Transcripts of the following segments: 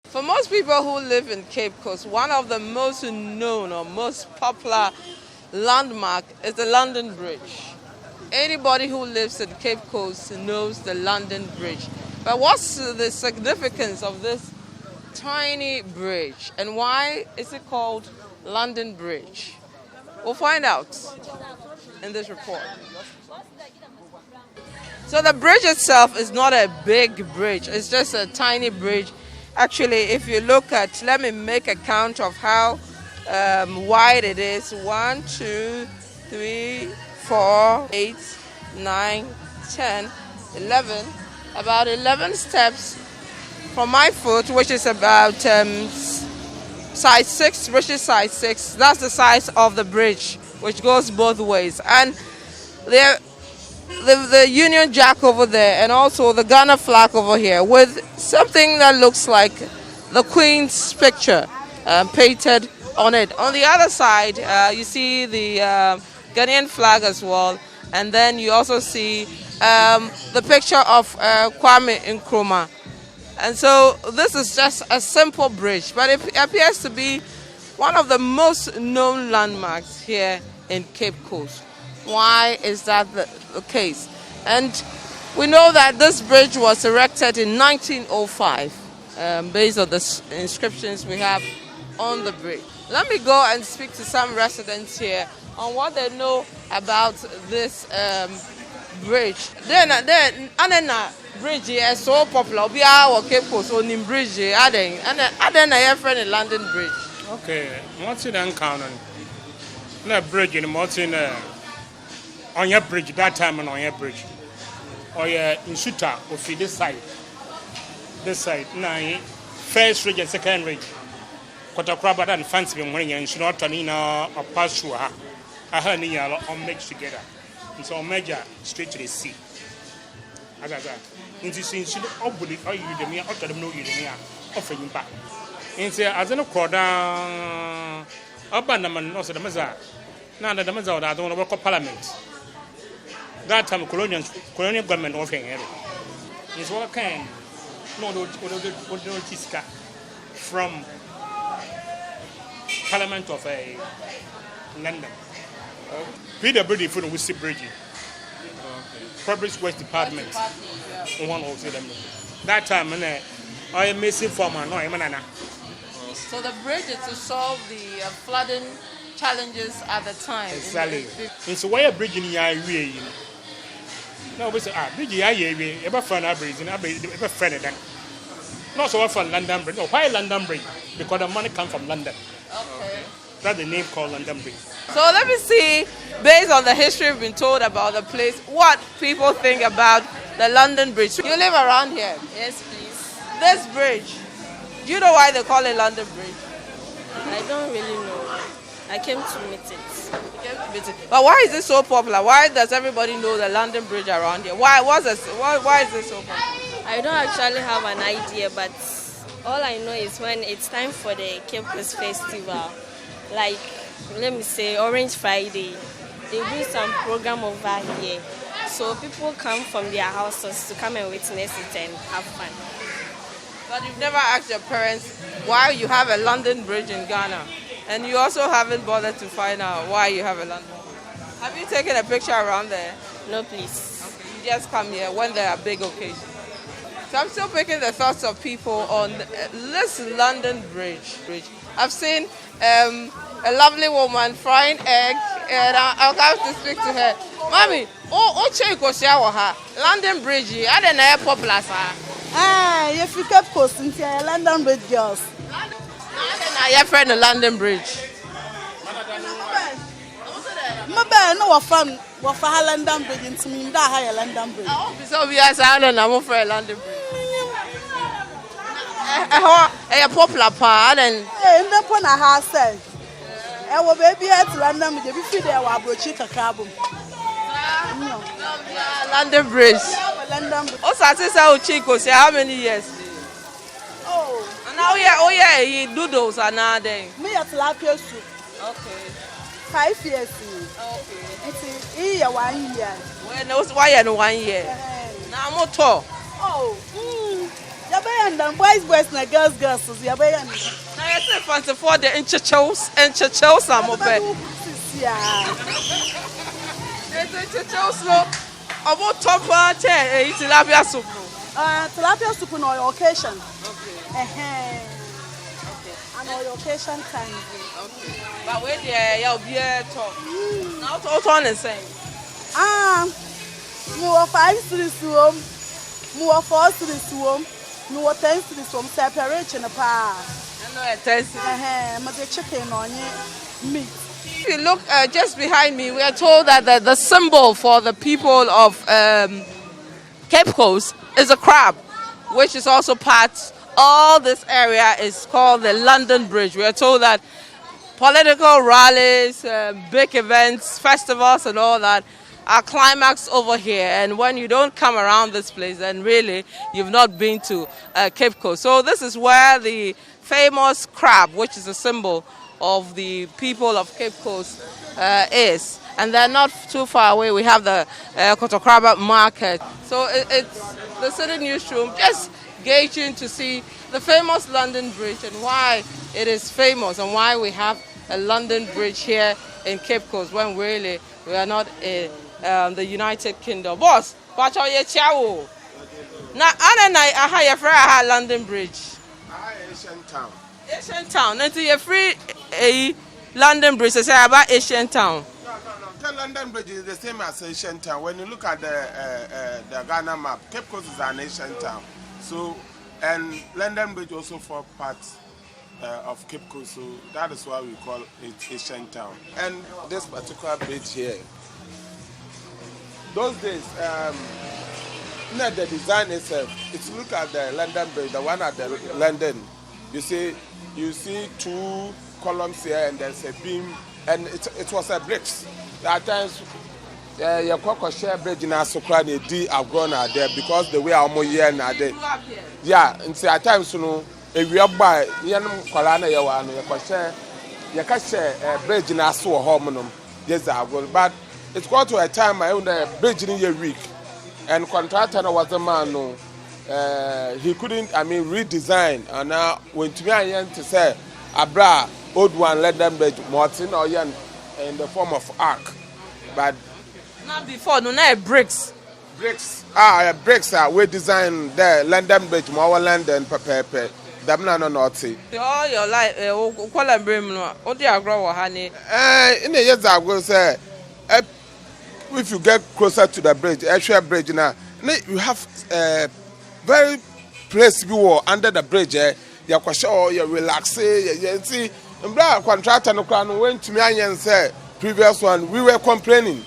For most people who live in Cape Coast, one of the most known or most popular landmark is the London Bridge. Anybody who lives in Cape Coast knows the London Bridge. But what's the significance of this tiny bridge and why is it called London Bridge? We'll find out in this report. So the bridge itself is not a big bridge, it's just a tiny bridge. Actually, if you look at, let me make a count of how wide it is. 1, 2, 3, 4, 8, 9, 10, 11. About 11 steps from my foot, which is about size 6, which is size 6. That's the size of the bridge, which goes both ways. And the Union Jack over there and also the Ghana flag over here with something that looks like the Queen's picture painted on it. On the other side, you see the Ghanaian flag as well. And then you also see the picture of Kwame Nkrumah. And so this is just a simple bridge, but it appears to be one of the most known landmarks here in Cape Coast. Why is that the case? And we know that this bridge was erected in 1905 based on the inscriptions we have on the bridge. Let me go and speak to some residents here on what they know about this bridge. Then Anena bridge is so popular. We are Cape Coast on bridge. Adena your friend London Bridge. Okay, what's it encounter? No bridge in Martin on your bridge that time and on your bridge. Or in Suta or this side. This side. Now, first ridge and second ridge. Quatacraba and fancy morning and should not turn in or pass through her. I heard me all mixed together. It's all major straight to the sea. As I said, in this scene, she obviously are you the mere outer no you the mere offering back. And say, as an accorda Abanaman, no, the Maza. Now the Maza, I don't work for Parliament. That time, colonial government offering it. It's what kind. No, Tiska from Parliament of London. Peter Brady for the Whistle Bridge. Public West Department. One of them. That time, I am missing from no, So the bridge is to solve the flooding challenges at the time. Exactly. And so why a bridge in the area? No, we say, bridge in the area, ever found a bridge, and ever friend then. Not so often London Bridge. No, why London Bridge? Because the money comes from London. Okay. That's the name called London Bridge. So let me see, based on the history we've been told about the place, what people think about the London Bridge. You live around here? Yes, please. This bridge, do you know why they call it London Bridge? I don't really know. I came to meet it. But why is it so popular? Why does everybody know the London Bridge around here? Why is it so popular? I don't actually have an idea, but all I know is when it's time for the Cape Coast Festival, like, let me say, Orange Friday, they do some program over here. So people come from their houses to come and witness it and have fun. But you've never asked your parents why you have a London Bridge in Ghana. And you also haven't bothered to find out why you have a London Bridge. Have you taken a picture around there? No, please. Okay, you just come here when there are big occasions. So I'm still picking the thoughts of people on this London Bridge. I've seen a lovely woman frying egg, and I'll have to speak to her. Mommy, London Bridge, I don't know popular. If you kept posting here, London Bridge girls. I have friend of London Bridge. No fun. What for London Bridge into me? That higher London Bridge. So we are silent. I'm for a London Bridge. A popular part and the point I have said. I will be at London Bridge. If you there, I will check a carbon. London Bridge. London Bridge. Oh, Satisa Chico, say how many years? Oh, now yeah, he do those another. Me at Lapia soup. Okay. 5 years. Okay. It's here 1 year. Well, no, why in 1 year? Now I'm tall. Oh, Yabayan, boys, and girls, so Yabayan. I say fancy for the inchachos and chachos, I'm open. Yeah. Inchachos, about top 10, tilapia soup. Tilapia soup on your occasion. Okay. And on your occasion time. Okay. But wait there, you'll be a talk. Now, to on and saying. More 5 cities to home, more 4 cities to home, more 10 cities to home, separation apart. I know a test. Mother chicken on it, meat. If you look just behind me, we are told that the symbol for the people of Cape Coast is a crab, which is also part. All this area is called the London Bridge. We are told that political rallies, big events, festivals, and all that are climaxed over here. And when you don't come around this place, then really you've not been to Cape Coast. So this is where the famous crab, which is a symbol of the people of Cape Coast, is. And then not too far away, we have the Kotokraba market. So it's the Citi newsroom, just gauging to see the famous London Bridge and why it is famous and why we have a London Bridge here in Cape Coast when really we are not in the United Kingdom. Boss, watch out your chow. Now, I have a London Bridge. Asian town. Asian town. Until you're free a London Bridge, I say about Asian town. No. The London Bridge is the same as Asian town. When you look at the Ghana map, Cape Coast is an Asian town. So, and London Bridge also forms part of Cape Coast. So that is why we call it Asian town. And this particular bridge here, those days, the design itself, if you look at the London Bridge, the one at the London, you see 2 columns here and there's a beam, and it was a bricks. At times, your Kokko share bridge in Asokran, D have grown out there because the way I'm here now. Yeah, and say at times, if you are by Yanum Kolana Yawan, you can share a bridge in Aso Homonum. Yes, I will, but it's got to a time I own a bridge in a week, and contractor was a man, he couldn't, redesign, and now when to me I to say, Abra, old one, let them bridge, Martin or Yan in the form of arc, but not before, no, bricks. Bricks we design the London Bridge, more London, Pepe. Damna no naughty. All your life, Kuala Lumpur, what do you grow, honey? In the years I will say, if you get closer to the bridge, actual bridge now, you have very place view under the bridge. You can show you relax, you see. And black contractor no crown went to me and say, previous one, we were complaining.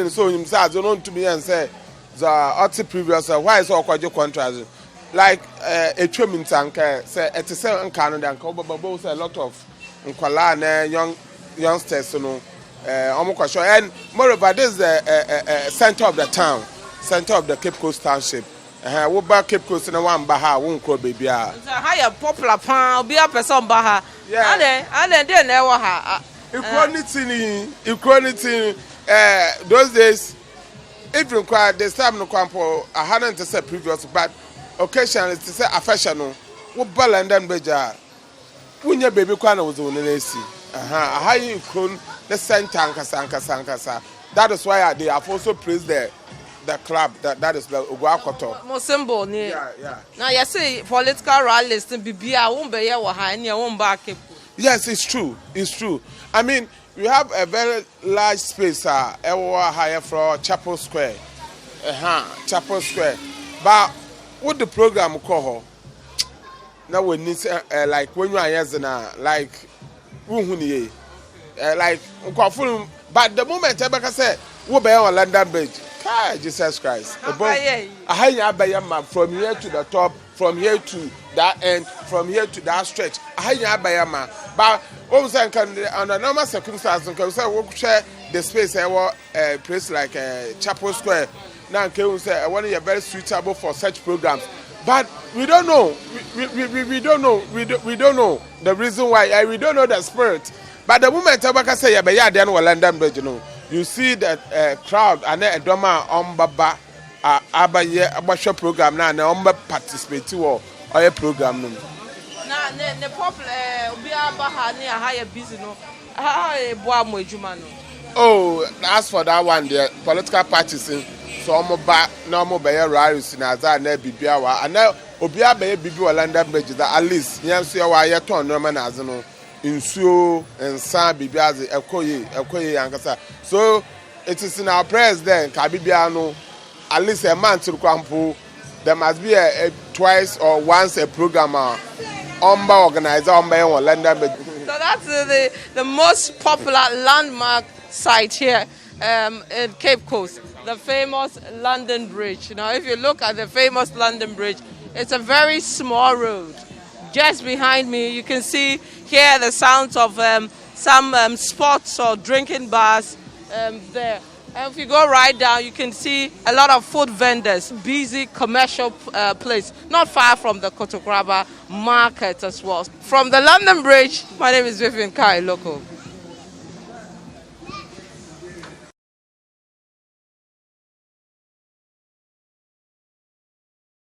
So himself don't know to me and say, the previous, why is all quite your contract? Like a trimming tank, say at the same Canada and both a lot of Nkwala youngsters, and moreover, this is the center of the town, center of the Cape Coast Township. We back Cape Coast in one Baha, won't call baby. Higher popular pan, be a person Baha. Yeah, and then never ha. Equality, those days, if you require the time no campo, I hadn't to say previous, but occasionally to say affectional. What London Bridge are? When your baby corner was on the AC. A high crown, the center Sankasa. That is why they have also praised the club that is the Uguakoto. More symbol, yeah. Now you see political rallies to be a won't be your high and your own back. Yes, it's true. I mean, we have a very large space higher for Chapel Square. Chapel Square. But what the program call now we need like when you are like like but the moment I say we be on London Bridge. Jesus Christ. From here to the top, from here to that end, from here to that stretch. But under normal circumstances, we share the space a place like Chapel Square. Now, can say I want to be very suitable for such programs. But we don't know. We don't know. We don't know the reason why. We don't know the spirit. But the moment I say, then London Bridge, you see that crowd and a doma on Baba abaye abahwe program na omba participate wo oye program no na ne popular obi abaha ne aha busy no aha boa mo adwuma no. Oh, as for that one, the political parties in so omoba na omoba ye rallies na za na bibia wa ana obi abaye bibi wa London Bridge that at least yam so wa ye ton no na aze no nsuo nsa bibia aze ekoye ankasa. So it is in our prayers then ka bibia no at least a month to kwampo there must be a twice or once a program omba organizer omba in London Bridge. So that's the most popular landmark site here in Cape Coast, the famous London Bridge. Now, if you look at the famous London Bridge, it's a very small road. Just behind me, you can hear the sounds of some spots or drinking bars there. And if you go right down, you can see a lot of food vendors, busy commercial place, not far from the Kotokraba market as well. From the London Bridge, my name is Vivian Lokko.